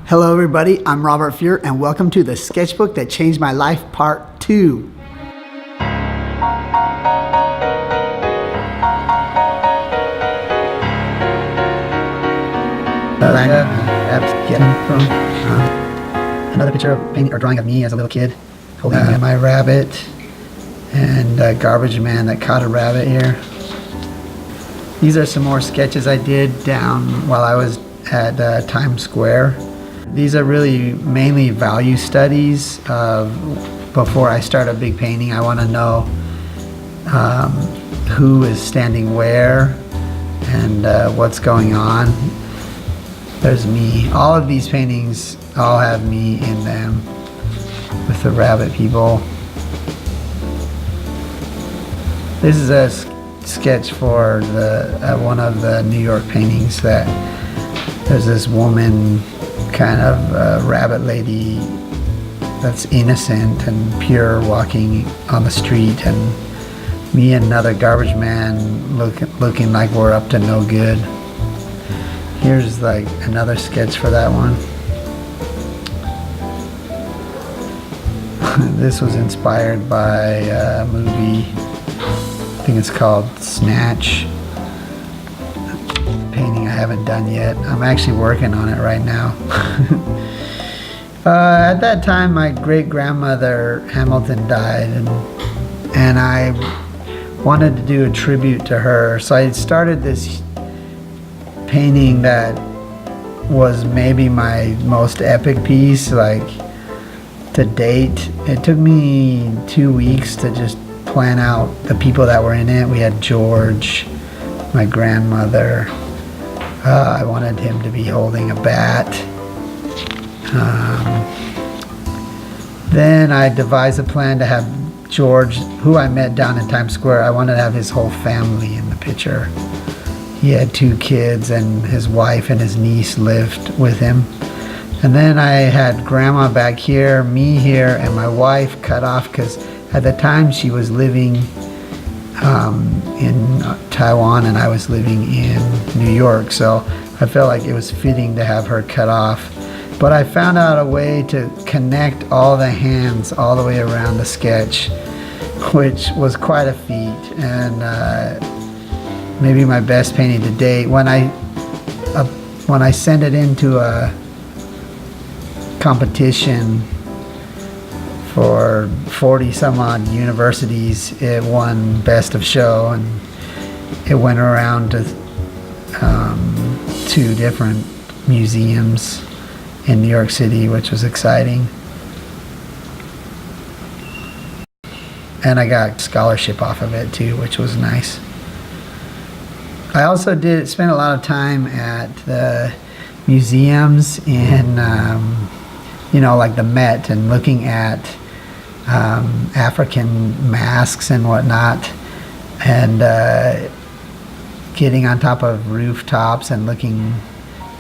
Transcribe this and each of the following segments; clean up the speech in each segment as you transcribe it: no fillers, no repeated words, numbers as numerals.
Hello everybody, I'm Robert Fuerer and welcome to the Sketchbook That Changed My Life Part 2. Another picture of painting or drawing of me as a little kid holding my rabbit, and a garbage man that caught a rabbit here. These are some more sketches I did down while I was at Times Square. These are really mainly value studies. Before I start a big painting, I want to know who is standing where and what's going on. There's me. All of these paintings all have me in them with the rabbit people. This is a sketch for one of the New York paintings that there's this woman, kind of rabbit lady that's innocent and pure, walking on the street, and me and another garbage man looking like we're up to no good. Here's like another sketch for that one. This was inspired by a movie, I think it's called Snatch Painting. I haven't done yet. I'm actually working on it right now. At that time, my great-grandmother Hamilton died, and I wanted to do a tribute to her. So I started this painting that was maybe my most epic piece, like, to date. It took me 2 weeks to just plan out the people that were in it. We had George, my grandmother. I wanted him to be holding a bat. Then I devised a plan to have George, who I met down in Times Square, I wanted to have his whole family in the picture. He had 2 kids, and his wife and his niece lived with him. And then I had grandma back here, me here, and my wife cut off because at the time she was living in Taiwan and I was living in New York, so I felt like it was fitting to have her cut off. But I found out a way to connect all the hands all the way around the sketch, which was quite a feat, and maybe my best painting to date. When I sent it into a competition for 40 some odd universities, it won Best of Show, and it went around to 2 different museums in New York City, which was exciting. And I got scholarship off of it too, which was nice. I also spent a lot of time at the museums in like the Met, and looking at African masks and whatnot, and getting on top of rooftops and looking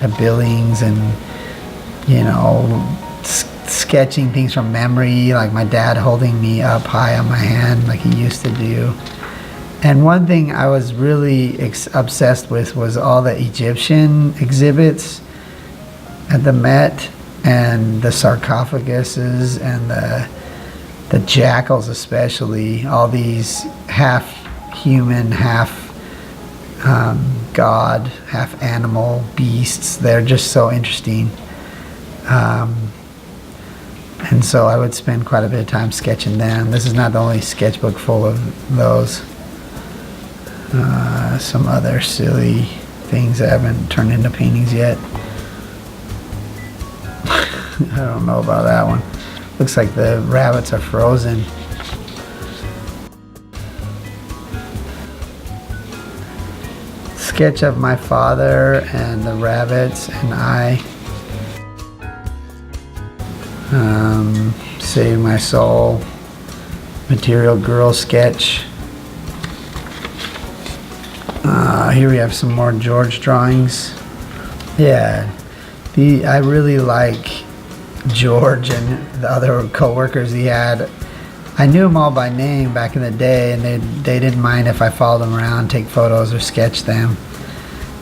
at buildings, and sketching things from memory, like my dad holding me up high on my hand like he used to do. And one thing I was really obsessed with was all the Egyptian exhibits at the Met, and the sarcophaguses, and the jackals especially, all these half human, half god, half animal beasts. They're just so interesting. And so I would spend quite a bit of time sketching them. This is not the only sketchbook full of those. Some other silly things that haven't turned into paintings yet. I don't know about that one. Looks like the rabbits are frozen. Sketch of my father and the rabbits and I. Save My Soul. Material Girl sketch. Here we have some more George drawings. Yeah, I really like George and the other co-workers he had. I knew them all by name back in the day, and they didn't mind if I followed them around, take photos, or sketch them.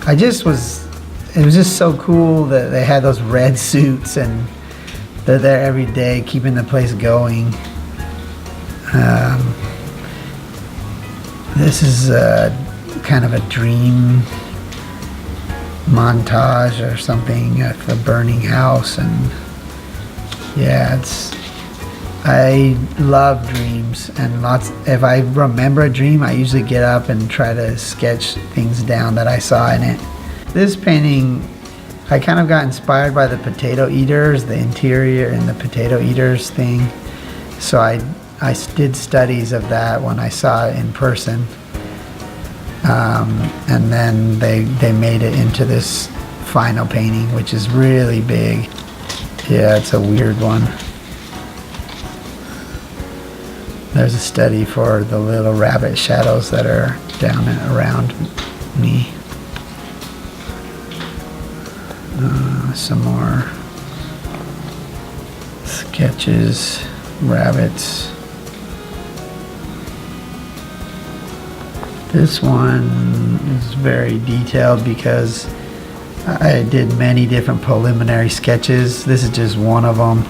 I just was it was just so cool that they had those red suits and they're there every day keeping the place going. This is kind of a dream montage or something of a burning house, and yeah, I love dreams, and if I remember a dream, I usually get up and try to sketch things down that I saw in it. This painting, I kind of got inspired by the potato eaters, the interior and the potato eaters thing. So I did studies of that when I saw it in person. And then they made it into this final painting, which is really big. Yeah, it's a weird one. There's a study for the little rabbit shadows that are down and around me. Some more sketches, rabbits. This one is very detailed because I did many different preliminary sketches. This is just one of them.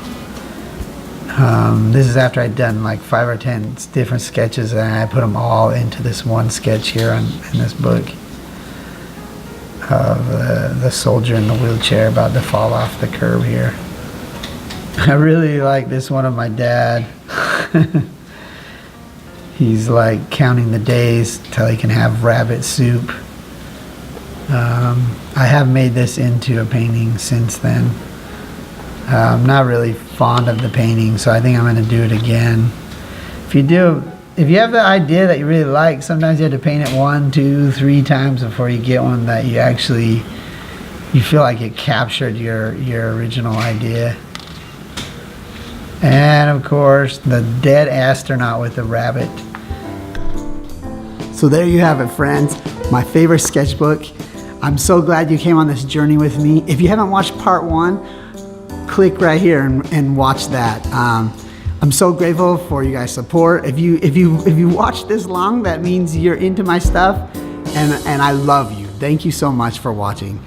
This is after I'd done like 5 or 10 different sketches, and I put them all into this one sketch here in this book of the soldier in the wheelchair about to fall off the curb here. I really like this one of my dad. He's like counting the days till he can have rabbit soup. I have made this into a painting since then. I'm not really fond of the painting, so I think I'm going to do it again. If you have the idea that you really like, sometimes you have to paint it 1, 2, 3 times before you get one that you feel like it captured your original idea. And of course, the dead astronaut with the rabbit. So there you have it, friends. My favorite sketchbook. I'm so glad you came on this journey with me. If you haven't watched part 1, click right here and watch that. I'm so grateful for you guys' support. If you watched this long, that means you're into my stuff, and I love you. Thank you so much for watching.